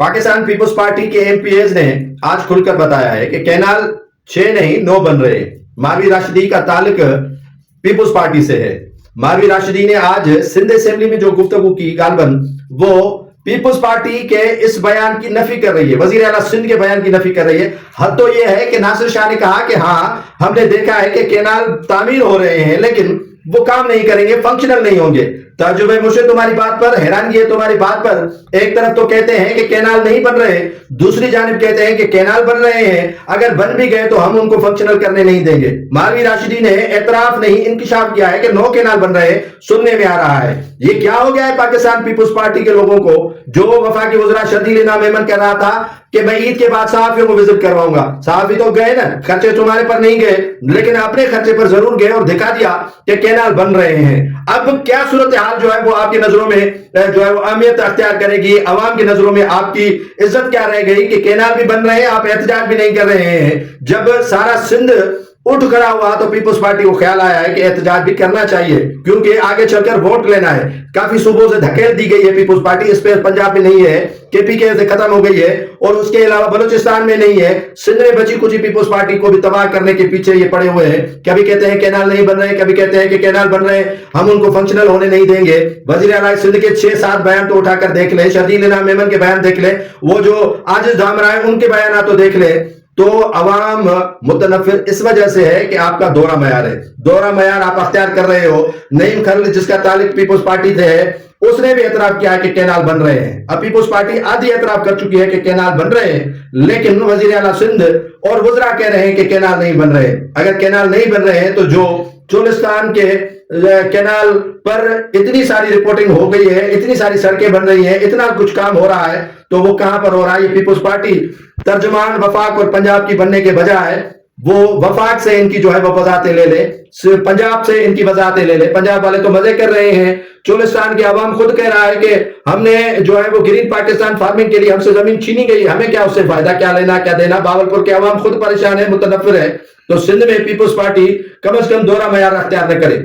Pakistan people's party के MPS ने आज खुलकर बताया है कि कैनाल 6 नहीं 9 बन रहे हैं। मारवी राशिदी का ताल्लुक पीपुल्स पार्टी से है। मारवी राशिदी ने आज सिंध असेंबली में जो गुफ्तगू की गालबन वो पीपुल्स पार्टी के इस बयान की नफी कर रही है, वजीर आला सिंध के बयान की नफी कर रही है। हद तो यह है कि नासिर शाह ने कहा कि हाँ हमने देखा है कि कैनाल तामीर हो रहे हैं लेकिन वो काम नहीं करेंगे, फंक्शनल नहीं होंगे। ताजुब मुझे तुम्हारी बात पर हैरानगी है, तुम्हारी बात पर एक तरफ तो कहते हैं कि कैनाल नहीं बन रहे, दूसरी जानिब कहते हैं कि कैनाल बन रहे हैं, अगर बन भी गए तो हम उनको फंक्शनल करने नहीं देंगे। मारवी राशिदी ने एतराफ नहीं इंकिशाफ किया है कि 9 कैनाल बन रहे, सुनने में आ रहा है। ये क्या हो गया है पाकिस्तान पीपुल्स पार्टी के लोगों को, जो वफाकी वज़रा शर्जील इनाम मेमन कह रहा था कि मैं ईद के बाद सहाफियों को विजिट करवाऊंगा। सहाफी तो गए ना, खर्चे तुम्हारे पर नहीं गए लेकिन अपने खर्चे पर जरूर गए और दिखा दिया कि कैनाल बन रहे हैं। अब क्या सूरत हाल जो है वो आपकी नजरों में जो है वो अहमियत अख्तियार करेगी, आवाम की नजरों में आपकी इज्जत क्या रह गई कि कैनाल भी बन रहे हैं, आप एहतजाज भी नहीं कर रहे हैं। जब सारा सिंध उठ खड़ा हुआ तो पीपुल्स पार्टी को ख्याल आया है कि एहतजाज भी करना चाहिए क्योंकि आगे चलकर वोट लेना है। काफी सूबों से धकेल दी गई है पीपुल्स पार्टी, इस पे पंजाब में नहीं है, केपीके से खत्म हो गई है और उसके अलावा बलूचिस्तान में नहीं है। सिंध में बची कुछ पीपुल्स पार्टी को भी तबाह करने के पीछे ये पड़े हुए हैं। कभी कहते हैं कैनाल नहीं बन रहे, कभी कहते हैं कि कैनाल बन रहे, हम उनको फंक्शनल होने नहीं देंगे। वजीर आला सिंध के 6-7 बयान तो उठाकर देख ले, शर्जील इनाम मेमन के बयान देख ले, वो जो आजिज धामरा है उनके बयान तो देख ले। तो अवाम मुतनफिर इस वजह से है कि आपका दोहरा मयार है, दोहरा मयार आप अख्तियार कर रहे हो। नईम खलील जिसका ताल्लुक पीपुल्स पार्टी से है उसने भी एतराफ किया है कि कैनाल बन रहे हैं। अब पीपुल्स पार्टी आधी एतराफ कर चुकी है कि कैनाल बन रहे हैं लेकिन वजीर आला सिंध और वज़रा कह रहे हैं कि कैनाल नहीं बन रहे। अगर कैनाल नहीं बन रहे हैं तो जो चोलिस्तान के कैनाल पर इतनी सारी रिपोर्टिंग हो गई है, इतनी सारी सड़कें बन रही हैं, इतना कुछ काम हो रहा है तो वो कहां पर हो रहा है? ये पीपुल्स पार्टी तर्जुमान वफाक और पंजाब की बनने के बजाय वो वफाक से इनकी जो है वो वजाहतें ले ले, पंजाब से इनकी वजाहतें ले ले। पंजाब वाले तो मजे कर रहे हैं, चोलिस्तान की आवाम खुद कह रहा है कि हमने जो है वो ग्रीन पाकिस्तान फार्मिंग के लिए हमसे जमीन छीनी गई, हमें क्या उससे फायदा, क्या लेना क्या देना। बावलपुर की आवाम खुद परेशान है, मुतनफिर है। तो सिंध में पीपुल्स पार्टी कम से कम दोहरा मयार अख्तियार न करे।